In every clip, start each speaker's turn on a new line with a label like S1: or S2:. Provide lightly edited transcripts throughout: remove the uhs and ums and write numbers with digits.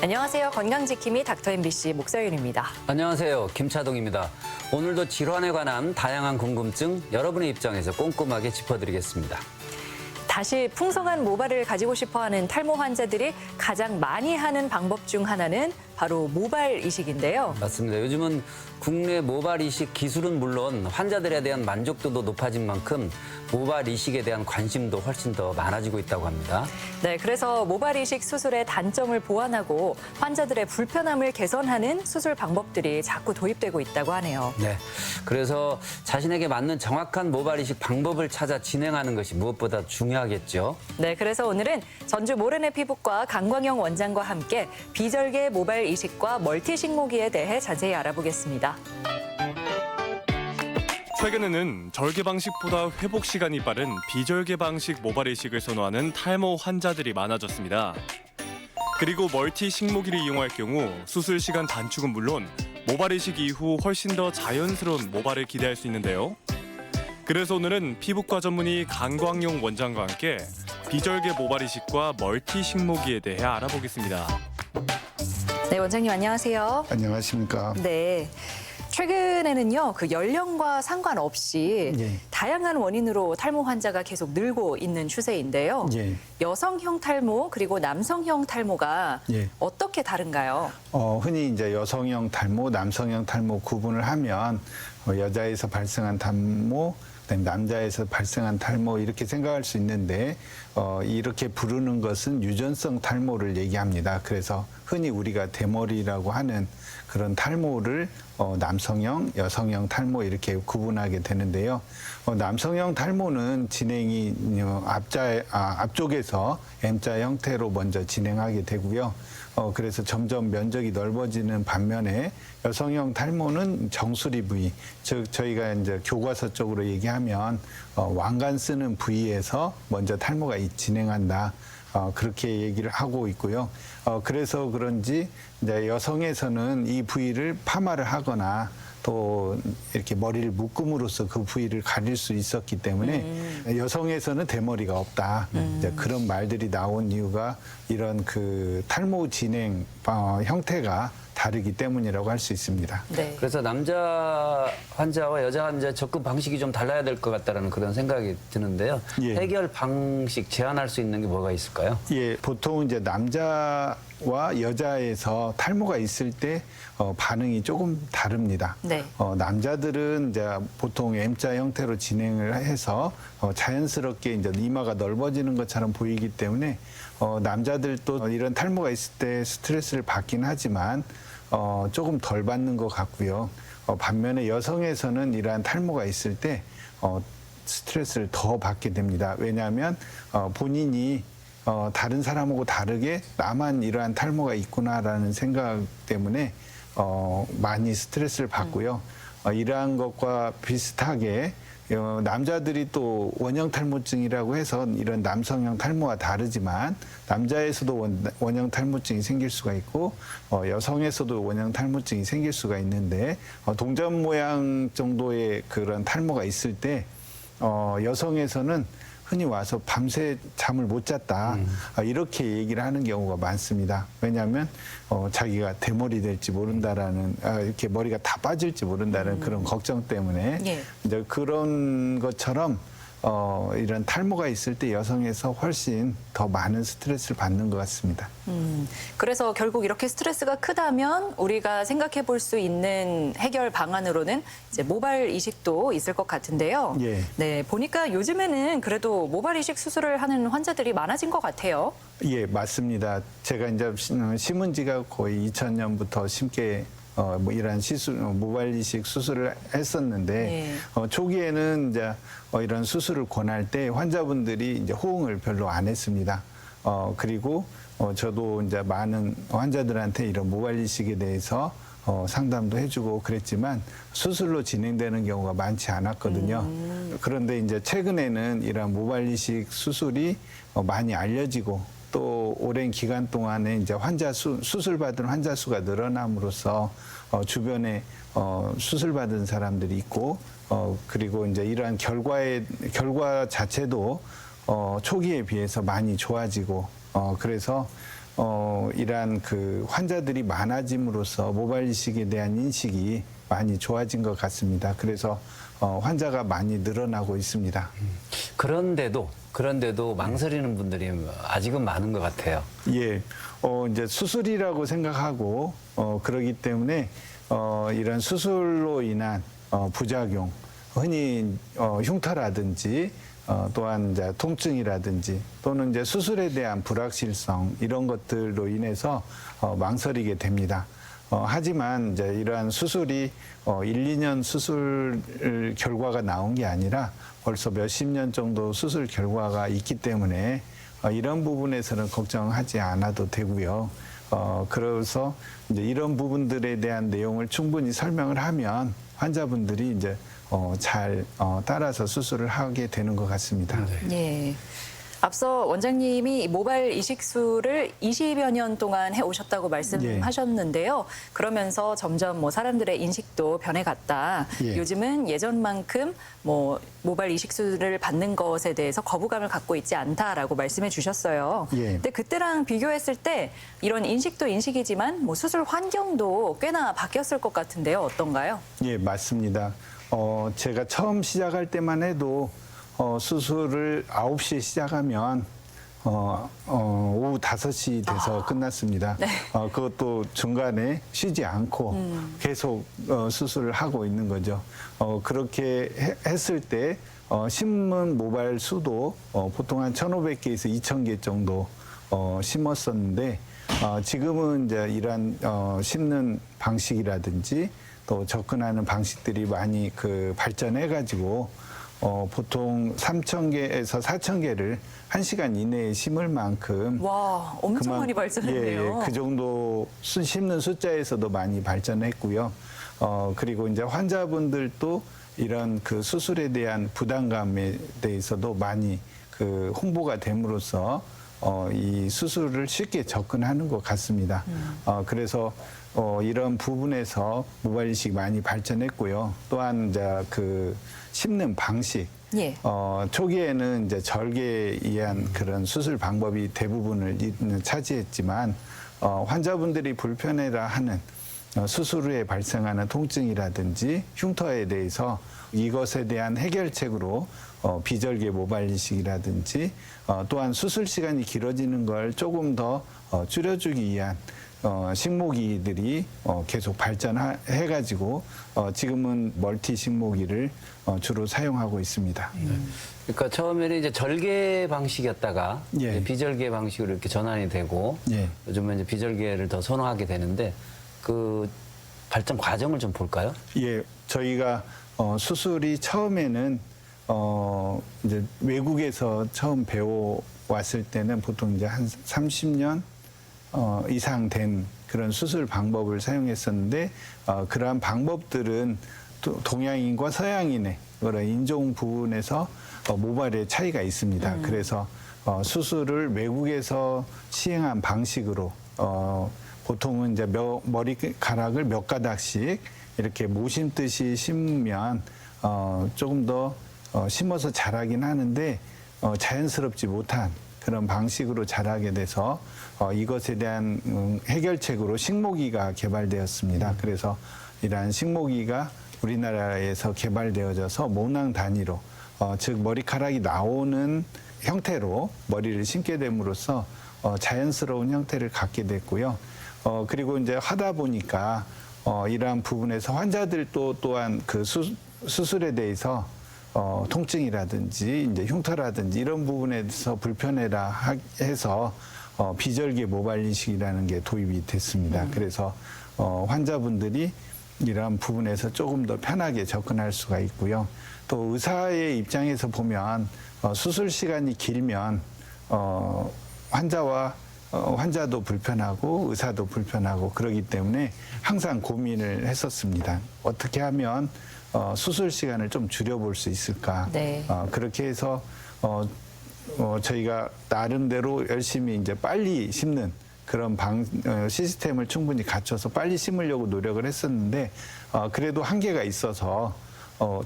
S1: 안녕하세요. 건강지킴이 닥터 MBC 목서윤입니다.
S2: 안녕하세요. 김차동입니다. 오늘도 질환에 관한 다양한 궁금증 여러분의 입장에서 꼼꼼하게 짚어드리겠습니다.
S1: 다시 풍성한 모발을 가지고 싶어하는 탈모 환자들이 가장 많이 하는 방법 중 하나는 바로 모발 이식인데요.
S2: 맞습니다. 요즘은 국내 모발 이식 기술은 물론 환자들에 대한 만족도도 높아진 만큼 모발 이식에 대한 관심도 훨씬 더 많아지고 있다고 합니다.
S1: 네, 그래서 모발 이식 수술의 단점을 보완하고 환자들의 불편함을 개선하는 수술 방법들이 자꾸 도입되고 있다고 하네요.
S2: 네, 그래서 자신에게 맞는 정확한 모발 이식 방법을 찾아 진행하는 것이 무엇보다 중요하겠죠.
S1: 네, 그래서 오늘은 전주 모래내 피부과 강광영 원장과 함께 비절개 모발 이식과 멀티 식모기에 대해 자세히 알아보겠습니다.
S3: 최근에는 절개 방식보다 회복 시간이 빠른 비절개 방식 모발 이식을 선호하는 탈모 환자들이 많아졌습니다. 그리고 멀티 식모기를 이용할 경우 수술 시간 단축은 물론 모발 이식 이후 훨씬 더 자연스러운 모발을 기대할 수 있는데요. 그래서 오늘은 피부과 전문의 강광용 원장과 함께 비절개 모발 이식과 멀티 식모기에 대해 알아보겠습니다.
S1: 네, 원장님 안녕하세요.
S4: 안녕하십니까.
S1: 네. 최근에는요, 그 연령과 상관없이
S4: 예.
S1: 다양한 원인으로 탈모 환자가 계속 늘고 있는 추세인데요.
S4: 예.
S1: 여성형 탈모 그리고 남성형 탈모가
S4: 예.
S1: 어떻게 다른가요?
S4: 흔히 이제 여성형 탈모, 남성형 탈모 구분을 하면 여자에서 발생한 탈모, 그다음에 남자에서 발생한 탈모 이렇게 생각할 수 있는데 이렇게 부르는 것은 유전성 탈모를 얘기합니다. 그래서 흔히 우리가 대머리라고 하는 그런 탈모를 남성형, 여성형 탈모 이렇게 구분하게 되는데요. 남성형 탈모는 진행이 앞쪽에서 M자 형태로 먼저 진행하게 되고요. 그래서 점점 면적이 넓어지는 반면에 여성형 탈모는 정수리 부위, 즉 저희가 이제 교과서 쪽으로 얘기하면 왕관 쓰는 부위에서 먼저 탈모가 진행한다. 그렇게 얘기를 하고 있고요. 그래서 그런지 이제 여성에서는 이 부위를 파마를 하거나 또 이렇게 머리를 묶음으로써 그 부위를 가릴 수 있었기 때문에 여성에서는 대머리가 없다. 이제 그런 말들이 나온 이유가 이런 그 탈모 진행 형태가 다르기 때문이라고 할 수 있습니다.
S1: 네.
S2: 그래서 남자 환자와 여자 환자 접근 방식이 좀 달라야 될 것 같다는 그런 생각이 드는데요.
S4: 예.
S2: 해결 방식 제안할 수 있는 게 뭐가 있을까요?
S4: 예, 보통 이제 남자와 여자에서 탈모가 있을 때 반응이 조금 다릅니다.
S1: 네.
S4: 남자들은 이제 보통 M자 형태로 진행을 해서 자연스럽게 이제 이마가 넓어지는 것처럼 보이기 때문에 남자들도 이런 탈모가 있을 때 스트레스를 받긴 하지만 조금 덜 받는 것 같고요. 반면에 여성에서는 이러한 탈모가 있을 때 스트레스를 더 받게 됩니다. 왜냐하면 본인이 다른 사람하고 다르게 나만 이러한 탈모가 있구나라는 생각 때문에 많이 스트레스를 받고요. 이러한 것과 비슷하게 남자들이 또 원형 탈모증이라고 해서 이런 남성형 탈모와 다르지만 남자에서도 원형 탈모증이 생길 수가 있고 여성에서도 원형 탈모증이 생길 수가 있는데 동전 모양 정도의 그런 탈모가 있을 때 여성에서는 흔히 와서 밤새 잠을 못 잤다 이렇게 얘기를 하는 경우가 많습니다. 왜냐하면 자기가 대머리 될지 모른다라는 이렇게 머리가 다 빠질지 모른다는 그런 걱정 때문에
S1: 예.
S4: 이제 그런 것처럼 이런 탈모가 있을 때 여성에서 훨씬 더 많은 스트레스를 받는 것 같습니다.
S1: 그래서 결국 이렇게 스트레스가 크다면 우리가 생각해 볼 수 있는 해결 방안으로는 이제 모발 이식도 있을 것 같은데요.
S4: 예.
S1: 네, 보니까 요즘에는 그래도 모발 이식 수술을 하는 환자들이 많아진 것 같아요.
S4: 예, 맞습니다. 제가 이제 심은 지가 거의 2000년부터 심게 뭐 이런 모발 이식 수술을 했었는데 초기에는 이제 이런 수술을 권할 때 환자분들이 이제 호응을 별로 안 했습니다. 그리고 저도 이제 많은 환자들한테 이런 모발 이식에 대해서 상담도 해주고 그랬지만 수술로 진행되는 경우가 많지 않았거든요. 그런데 이제 최근에는 이런 모발 이식 수술이 많이 알려지고 또 오랜 기간 동안에 이제 수술 받은 환자 수가 늘어남으로써 주변에 수술 받은 사람들이 있고 그리고 이제 이러한 결과 자체도 초기에 비해서 많이 좋아지고 그래서 이러한 그 환자들이 많아짐으로써 모발 이식에 대한 인식이 많이 좋아진 것 같습니다. 그래서 환자가 많이 늘어나고 있습니다.
S2: 그런데도 망설이는 분들이 아직은 많은 것 같아요.
S4: 예, 이제 수술이라고 생각하고 그러기 때문에 이런 수술로 인한 부작용, 흔히 흉터라든지 또한 이제 통증이라든지 또는 이제 수술에 대한 불확실성 이런 것들로 인해서 망설이게 됩니다. 하지만 이제 이러한 수술이 1, 2년 수술 결과가 나온 게 아니라 벌써 몇십 년 정도 수술 결과가 있기 때문에 이런 부분에서는 걱정하지 않아도 되고요. 그래서 이제 이런 부분들에 대한 내용을 충분히 설명을 하면 환자분들이 이제 잘 따라서 수술을 하게 되는 것 같습니다.
S1: 예. 앞서 원장님이 모발 이식술을 20여 년 동안 해오셨다고 말씀하셨는데요. 그러면서 점점 뭐 사람들의 인식도 변해갔다.
S4: 예.
S1: 요즘은 예전만큼 뭐 모발 이식술을 받는 것에 대해서 거부감을 갖고 있지 않다라고 말씀해 주셨어요.
S4: 예.
S1: 근데 그때랑 비교했을 때 이런 인식도 인식이지만 뭐 수술 환경도 꽤나 바뀌었을 것 같은데요. 어떤가요?
S4: 예, 맞습니다. 제가 처음 시작할 때만 해도 수술을 9시에 시작하면 오후 5시 돼서 끝났습니다.
S1: 네.
S4: 그것도 중간에 쉬지 않고 계속 수술을 하고 있는 거죠. 그렇게 했을 때 심은 모발 수도 보통 한 1,500개에서 2,000개 정도 심었었는데 지금은 이제 이러한 심는 방식이라든지 또 접근하는 방식들이 많이 발전해가지고 보통 3,000개에서 4,000개를 1시간 이내에 심을 만큼
S1: 와, 엄청 많이 발전했네요.
S4: 그 정도 심는 숫자에서도 많이 발전했고요. 그리고 이제 환자분들도 이런 그 수술에 대한 부담감에 대해서도 많이 홍보가 됨으로써 이 수술을 쉽게 접근하는 것 같습니다. 그래서 이런 부분에서 모발 이식이 많이 발전했고요. 또한 이제 심는 방식.
S1: 예.
S4: 초기에는 이제 절개에 의한 그런 수술 방법이 대부분을 차지했지만 환자분들이 불편해라 하는 수술 후에 발생하는 통증이라든지 흉터에 대해서 이것에 대한 해결책으로 비절개 모발 이식이라든지 또한 수술 시간이 길어지는 걸 조금 더 줄여주기 위한 식모기들이 계속 발전해가지고 지금은 멀티 식모기를 주로 사용하고 있습니다.
S2: 그러니까 처음에는 이제 절개 방식이었다가
S4: 예.
S2: 이제 비절개 방식으로 이렇게 전환이 되고
S4: 예.
S2: 요즘은 이제 비절개를 더 선호하게 되는데 그 발전 과정을 좀 볼까요?
S4: 예, 저희가 수술이 처음에는 이제 외국에서 처음 배워왔을 때는 보통 이제 한 30년 이상 된 그런 수술 방법을 사용했었는데 그러한 방법들은 동양인과 서양인의 그런 인종 부분에서 모발의 차이가 있습니다. 그래서 수술을 외국에서 시행한 방식으로 보통은 이제 머리카락을 몇 가닥씩 이렇게 모심듯이 심으면 조금 더 심어서 자라긴 하는데 자연스럽지 못한 그런 방식으로 자라게 돼서 이것에 대한 해결책으로 식모기가 개발되었습니다. 그래서 이러한 식모기가 우리나라에서 개발되어져서 모낭 단위로 즉 머리카락이 나오는 형태로 머리를 심게 됨으로써 자연스러운 형태를 갖게 됐고요. 그리고 이제 하다 보니까 이러한 부분에서 환자들도 또한 그 수술에 대해서 통증이라든지 이제 흉터라든지 이런 부분에서 불편해라 해서 비절개 모발 이식이라는 게 도입이 됐습니다. 그래서 환자분들이 이러한 부분에서 조금 더 편하게 접근할 수가 있고요. 또 의사의 입장에서 보면 수술 시간이 길면 환자도 불편하고 의사도 불편하고 그러기 때문에 항상 고민을 했었습니다. 어떻게 하면 수술 시간을 좀 줄여볼 수 있을까?
S1: 네.
S4: 그렇게 해서 저희가 나름대로 열심히 이제 빨리 심는 그런 시스템을 충분히 갖춰서 빨리 심으려고 노력을 했었는데 그래도 한계가 있어서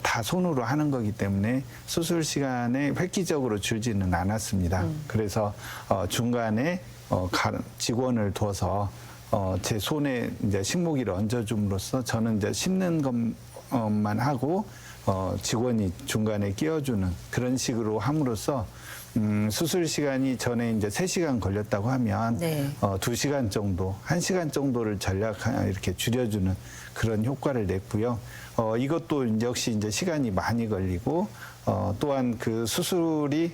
S4: 다 손으로 하는 거기 때문에 수술 시간에 획기적으로 줄지는 않았습니다. 그래서 중간에 직원을 둬서 제 손에 이제 식목일을 얹어줌으로써 저는 이제 심는 것만 하고 직원이 중간에 끼워주는 그런 식으로 함으로써 수술 시간이 전에 이제 3시간 걸렸다고 하면
S1: 네.
S4: 2시간 정도, 1시간 정도를 이렇게 줄여주는 그런 효과를 냈고요. 이것도 역시 이제 시간이 많이 걸리고 또한 그 수술이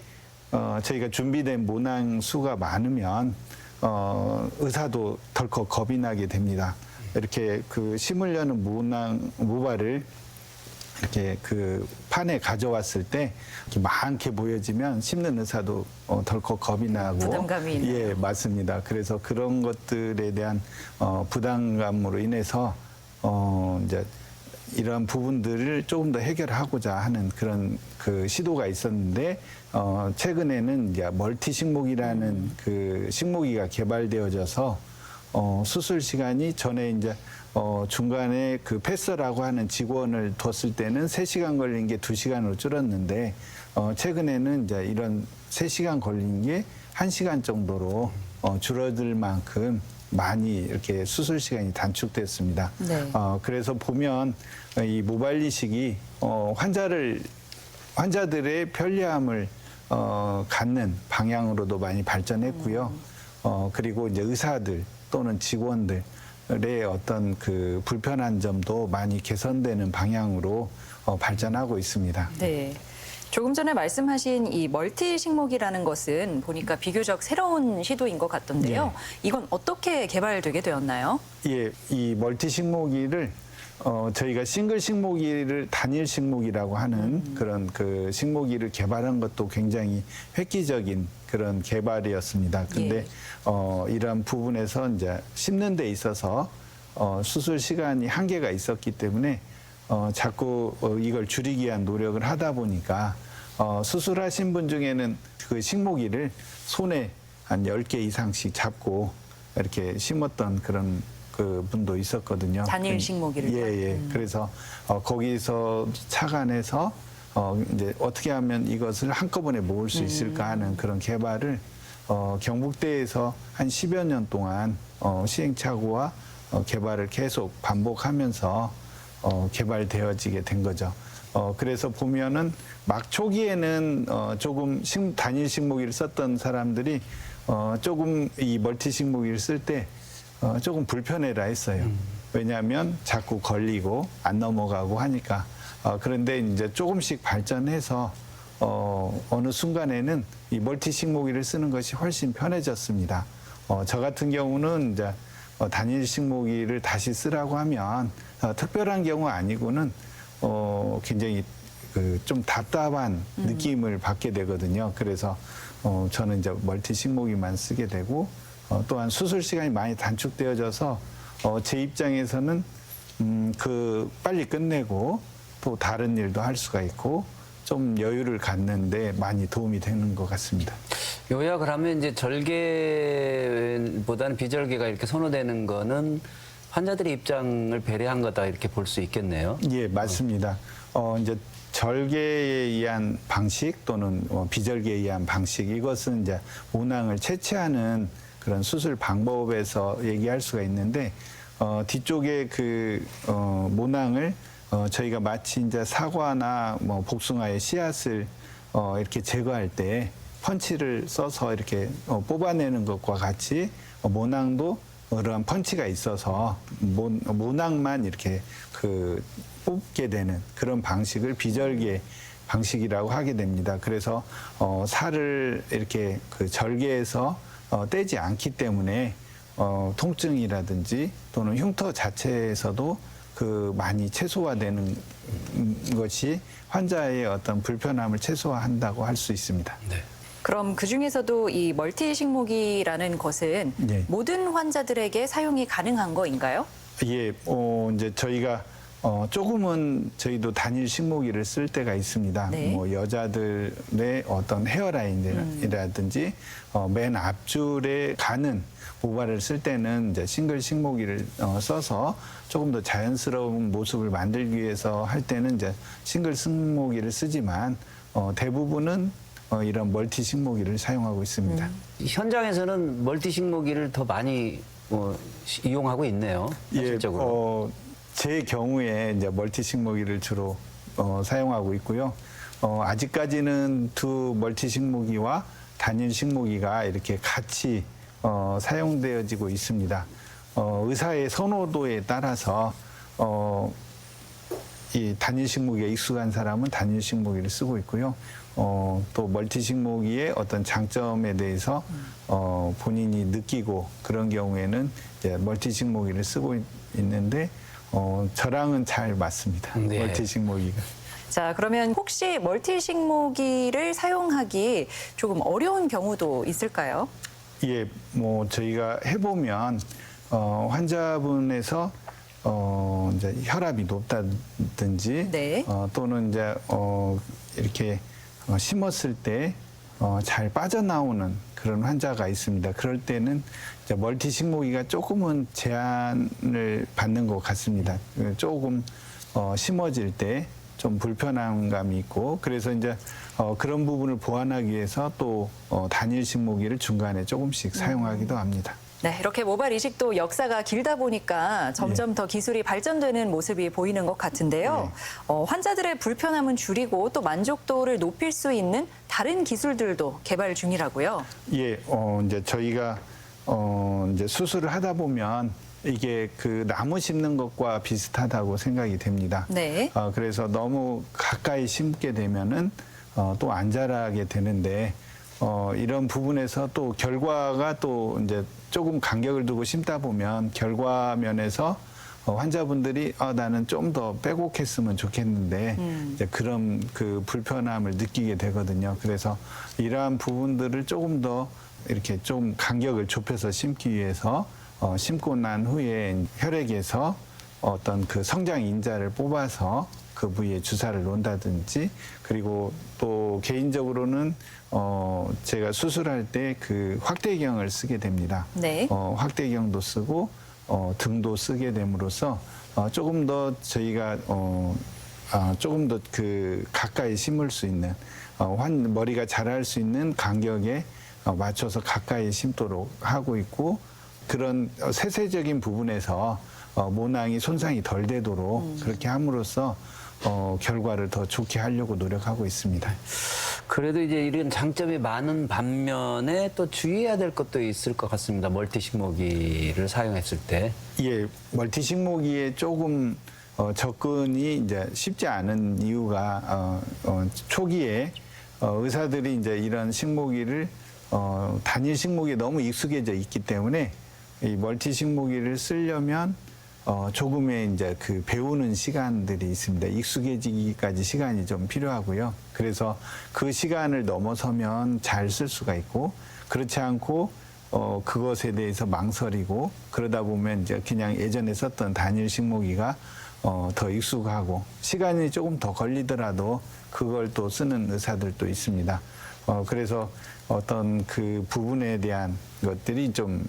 S4: 저희가 준비된 모낭 수가 많으면 의사도 덜컥 겁이 나게 됩니다. 이렇게 그 심으려는 모발을 이렇게 그 판에 가져왔을 때 이렇게 많게 보여지면 심는 의사도 덜컥 겁이 나고
S1: 부담감이 있네요.
S4: 예, 맞습니다. 그래서 그런 것들에 대한 부담감으로 인해서 이제 이러한 부분들을 조금 더 해결하고자 하는 그런 그 시도가 있었는데 최근에는 이제 멀티 식목이라는 그 식목이가 개발되어져서 수술 시간이 전에 이제 중간에 그 패서라고 하는 직원을 뒀을 때는 3시간 걸린 게 2시간으로 줄었는데 최근에는 이제 이런 3시간 걸린 게 1시간 정도로 줄어들 만큼 많이 이렇게 수술 시간이 단축됐습니다.
S1: 네.
S4: 그래서 보면 이 모발 이식이 환자들의 편리함을 갖는 방향으로도 많이 발전했고요. 그리고 이제 의사들 또는 직원들의 어떤 그 불편한 점도 많이 개선되는 방향으로 발전하고 있습니다.
S1: 네. 조금 전에 말씀하신 이 멀티 식목이라는 것은 보니까 비교적 새로운 시도인 것 같던데요. 이건 어떻게 개발되게 되었나요?
S4: 예, 이 멀티 식목이를 저희가 싱글 식목이를 단일 식목이라고 하는 그런 그 식목이를 개발한 것도 굉장히 획기적인 그런 개발이었습니다. 근데 이러한 부분에서 이제 심는 데 있어서 수술 시간이 한계가 있었기 때문에 자꾸 이걸 줄이기 위한 노력을 하다 보니까 수술하신 분 중에는 그 식목이를 손에 한 10개 이상씩 잡고 이렇게 심었던 그런 그 분도 있었거든요.
S1: 단일 식목이를.
S4: 예. 그래서 거기서 착안해서 이제 어떻게 하면 이것을 한꺼번에 모을 수 있을까 하는 그런 개발을 경북대에서 한 10여 년 동안 시행착오와 개발을 계속 반복하면서 개발되어지게 된 거죠. 그래서 보면은 막 초기에는 조금 단일 식목이를 썼던 사람들이 조금 이 멀티 식목이를 쓸 때 조금 불편해라 했어요. 왜냐하면 자꾸 걸리고 안 넘어가고 하니까. 그런데 이제 조금씩 발전해서 어느 순간에는 이 멀티 식목이를 쓰는 것이 훨씬 편해졌습니다. 저 같은 경우는 이제 단일 식목이를 다시 쓰라고 하면 특별한 경우 아니고는 굉장히 그 좀 답답한 느낌을 받게 되거든요. 그래서 저는 이제 멀티 식목이만 쓰게 되고 또한 수술 시간이 많이 단축되어져서 제 입장에서는 그 빨리 끝내고 또 다른 일도 할 수가 있고 좀 여유를 갖는데 많이 도움이 되는 것 같습니다.
S2: 요약을 하면 이제 절개보다는 비절개가 이렇게 선호되는 거는 환자들의 입장을 배려한 거다 이렇게 볼 수 있겠네요.
S4: 예, 맞습니다. 이제 절개에 의한 방식 또는 비절개에 의한 방식 이것은 이제 모낭을 채취하는 그런 수술 방법에서 얘기할 수가 있는데 뒤쪽에 그 모낭을 저희가 마치 이제 사과나 뭐 복숭아의 씨앗을 이렇게 제거할 때 펀치를 써서 이렇게 뽑아내는 것과 같이 모낭도 그러한 펀치가 있어서 모낭만 이렇게 그 뽑게 되는 그런 방식을 비절개 방식이라고 하게 됩니다. 그래서 살을 이렇게 그 절개해서 떼지 않기 때문에 통증이라든지 또는 흉터 자체에서도 그 많이 최소화되는 것이 환자의 어떤 불편함을 최소화한다고 할 수 있습니다.
S2: 네.
S1: 그럼 그 중에서도 이 멀티 식목이라는 것은
S4: 네.
S1: 모든 환자들에게 사용이 가능한 거인가요?
S4: 예, 이제 저희가 조금은 저희도 단일 식목이를 쓸 때가 있습니다.
S1: 네.
S4: 뭐 여자들의 어떤 헤어라인이라든지 맨 앞줄에 가는 모발을 쓸 때는 이제 싱글 식목이를 써서 조금 더 자연스러운 모습을 만들기 위해서 할 때는 이제 싱글 식목이를 쓰지만 대부분은 이런 멀티 식모기를 사용하고 있습니다.
S2: 현장에서는 멀티 식모기를 더 많이 이용하고 있네요. 실적으로.
S4: 제 경우에 이제 멀티 식모기를 주로 사용하고 있고요. 아직까지는 두 멀티 식모기와 단일 식모기가 이렇게 같이 사용되어지고 있습니다. 의사의 선호도에 따라서 이 단일 식모기에 익숙한 사람은 단일 식모기를 쓰고 있고요. 또 멀티 식모기의 어떤 장점에 대해서 본인이 느끼고 그런 경우에는 이제 멀티 식모기를 쓰고 있는데 저랑은 잘 맞습니다.
S2: 네.
S4: 멀티 식모기가.
S1: 자, 그러면 혹시 멀티 식모기를 사용하기 조금 어려운 경우도 있을까요?
S4: 예, 뭐 저희가 해보면 환자분에서 이제 혈압이 높다든지
S1: 네.
S4: 또는 이제 이렇게 심었을 때 잘 빠져나오는 그런 환자가 있습니다. 그럴 때는 이제 멀티 식모기가 조금은 제한을 받는 것 같습니다. 조금 심어질 때 좀 불편한 감이 있고 그래서 이제 그런 부분을 보완하기 위해서 또 단일 식모기를 중간에 조금씩 사용하기도 합니다.
S1: 네, 이렇게 모발 이식도 역사가 길다 보니까 점점 더 기술이 발전되는 모습이 보이는 것 같은데요. 환자들의 불편함은 줄이고 또 만족도를 높일 수 있는 다른 기술들도 개발 중이라고요.
S4: 예, 이제 저희가 이제 수술을 하다 보면 이게 그 나무 심는 것과 비슷하다고 생각이 됩니다.
S1: 네.
S4: 그래서 너무 가까이 심게 되면은 또 안 자라게 되는데 이런 부분에서 또 결과가 또 이제 조금 간격을 두고 심다 보면 결과 면에서 환자분들이 나는 좀 더 빼곡했으면 좋겠는데 이제 그런 그 불편함을 느끼게 되거든요. 그래서 이러한 부분들을 조금 더 이렇게 좀 간격을 좁혀서 심기 위해서 심고 난 후에 혈액에서 어떤 그 성장 인자를 뽑아서 그 부위에 주사를 놓는다든지 그리고 또 개인적으로는 제가 수술할 때 그 확대경을 쓰게 됩니다.
S1: 네.
S4: 확대경도 쓰고 등도 쓰게 됨으로써 조금 더 저희가 조금 더 그 가까이 심을 수 있는 머리가 자랄 수 있는 간격에 맞춰서 가까이 심도록 하고 있고 그런 세세적인 부분에서 모낭이 손상이 덜 되도록 그렇게 함으로써 결과를 더 좋게 하려고 노력하고 있습니다.
S2: 그래도 이제 이런 장점이 많은 반면에 또 주의해야 될 것도 있을 것 같습니다. 멀티 식모기를 사용했을 때.
S4: 예, 멀티 식모기에 조금 접근이 이제 쉽지 않은 이유가 초기에 의사들이 이제 이런 식모기를 단일 식모기에 너무 익숙해져 있기 때문에 이 멀티 식모기를 쓰려면 조금의 이제 그 배우는 시간들이 있습니다. 익숙해지기까지 시간이 좀 필요하고요. 그래서 그 시간을 넘어서면 잘 쓸 수가 있고 그렇지 않고 그것에 대해서 망설이고 그러다 보면 이제 그냥 예전에 썼던 단일 식모기가 더 익숙하고 시간이 조금 더 걸리더라도 그걸 또 쓰는 의사들도 있습니다. 그래서 어떤 그 부분에 대한 것들이 좀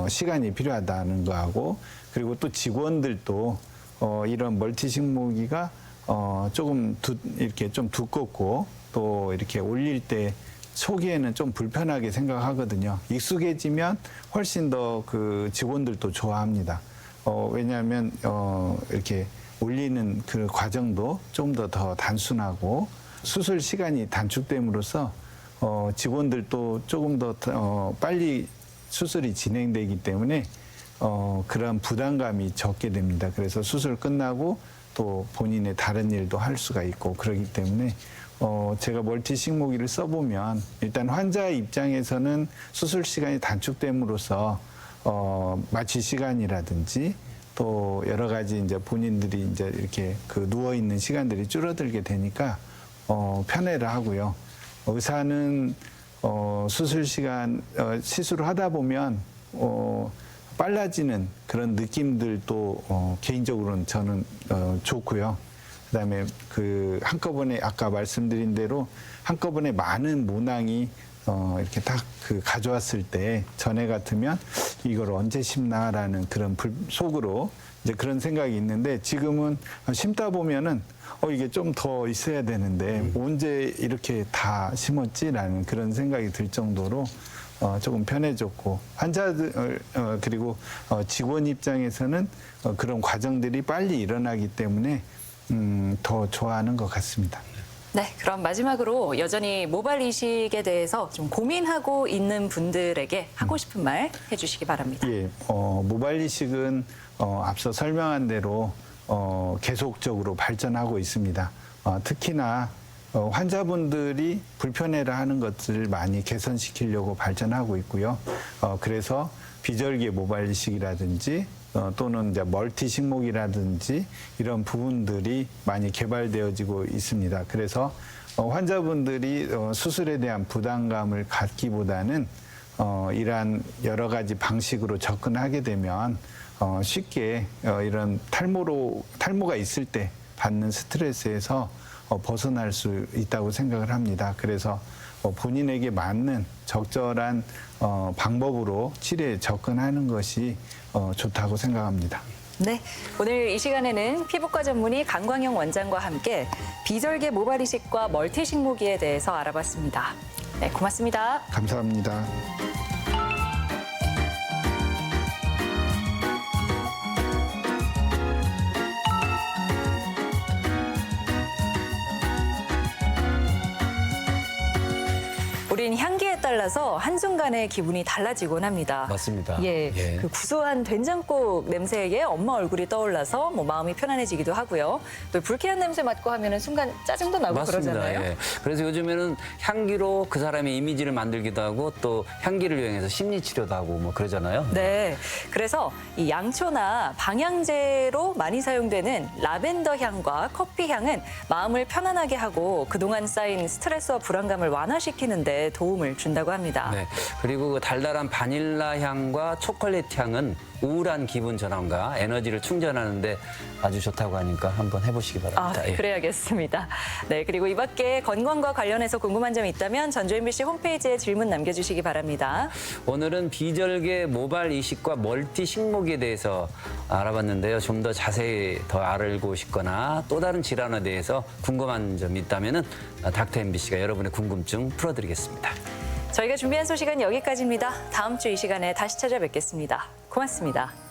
S4: 시간이 필요하다는 거하고 그리고 또 직원들도 이런 멀티 식모기가 조금 이렇게 좀 두껍고 또 이렇게 올릴 때 초기에는 좀 불편하게 생각하거든요. 익숙해지면 훨씬 더 그 직원들도 좋아합니다. 왜냐하면 이렇게 올리는 그 과정도 좀 더 단순하고 수술 시간이 단축됨으로써 직원들도 조금 더 빨리 수술이 진행되기 때문에 그런 부담감이 적게 됩니다. 그래서 수술 끝나고 또 본인의 다른 일도 할 수가 있고 그러기 때문에 제가 멀티 식모기를 써보면 일단 환자 입장에서는 수술 시간이 단축됨으로써 마취 시간이라든지 또 여러 가지 이제 본인들이 이제 이렇게 그 누워 있는 시간들이 줄어들게 되니까 편애를 하고요. 의사는 수술 시간 시술을 하다 보면 빨라지는 그런 느낌들도 개인적으로는 저는 좋고요. 그다음에 그 한꺼번에 아까 말씀드린 대로 한꺼번에 많은 모낭이 이렇게 딱 그 가져왔을 때 전에 같으면 이걸 언제 심나라는 그런 속으로 이제 그런 생각이 있는데 지금은 심다 보면은 이게 좀 더 있어야 되는데 언제 이렇게 다 심었지라는 그런 생각이 들 정도로 조금 편해졌고 환자들 그리고 직원 입장에서는 그런 과정들이 빨리 일어나기 때문에 더 좋아하는 것 같습니다.
S1: 네, 그럼 마지막으로 여전히 모발 이식에 대해서 좀 고민하고 있는 분들에게 하고 싶은 말 해주시기 바랍니다.
S4: 예, 모발 이식은 앞서 설명한 대로 계속적으로 발전하고 있습니다. 특히나 환자분들이 불편해라 하는 것들을 많이 개선시키려고 발전하고 있고요. 그래서 비절개 모발 이식이라든지 또는 이제 멀티 식목이라든지 이런 부분들이 많이 개발되어지고 있습니다. 그래서 환자분들이 수술에 대한 부담감을 갖기보다는 이러한 여러 가지 방식으로 접근하게 되면 쉽게 이런 탈모가 있을 때 받는 스트레스에서 벗어날 수 있다고 생각을 합니다. 그래서 본인에게 맞는 적절한 방법으로 치료에 접근하는 것이 좋다고 생각합니다.
S1: 네, 오늘 이 시간에는 피부과 전문의 강광영 원장과 함께 비절개 모발 이식과 멀티 식모기에 대해서 알아봤습니다. 네, 고맙습니다.
S4: 감사합니다.
S1: 우린 향기에 따라서 한순간에 기분이 달라지곤 합니다.
S2: 맞습니다.
S1: 예,
S2: 예.
S1: 그 구수한 된장국 냄새에 엄마 얼굴이 떠올라서 마음이 편안해지기도 하고요. 또 불쾌한 냄새 맡고 하면은 순간 짜증도 나고
S2: 맞습니다.
S1: 그러잖아요.
S2: 예. 그래서 요즘에는 향기로 그 사람의 이미지를 만들기도 하고 또 향기를 이용해서 심리 치료도 하고 뭐 그러잖아요.
S1: 네, 그래서 이 양초나 방향제로 많이 사용되는 라벤더 향과 커피 향은 마음을 편안하게 하고 그동안 쌓인 스트레스와 불안감을 완화시키는데 도움을 준다고 합니다.
S2: 네. 그리고 그 달달한 바닐라 향과 초콜릿 향은 우울한 기분 전환과 에너지를 충전하는데 아주 좋다고 하니까 한번 해보시기 바랍니다. 예.
S1: 그래야겠습니다. 네, 그리고 이 밖에 건강과 관련해서 궁금한 점이 있다면 전주 MBC 홈페이지에 질문 남겨주시기 바랍니다.
S2: 오늘은 비절개 모발 이식과 멀티 식목에 대해서 알아봤는데요. 좀 더 자세히 더 알고 싶거나 또 다른 질환에 대해서 궁금한 점이 있다면 닥터 MBC가 여러분의 궁금증 풀어드리겠습니다.
S1: 저희가 준비한 소식은 여기까지입니다. 다음 주 이 시간에 다시 찾아뵙겠습니다. 고맙습니다.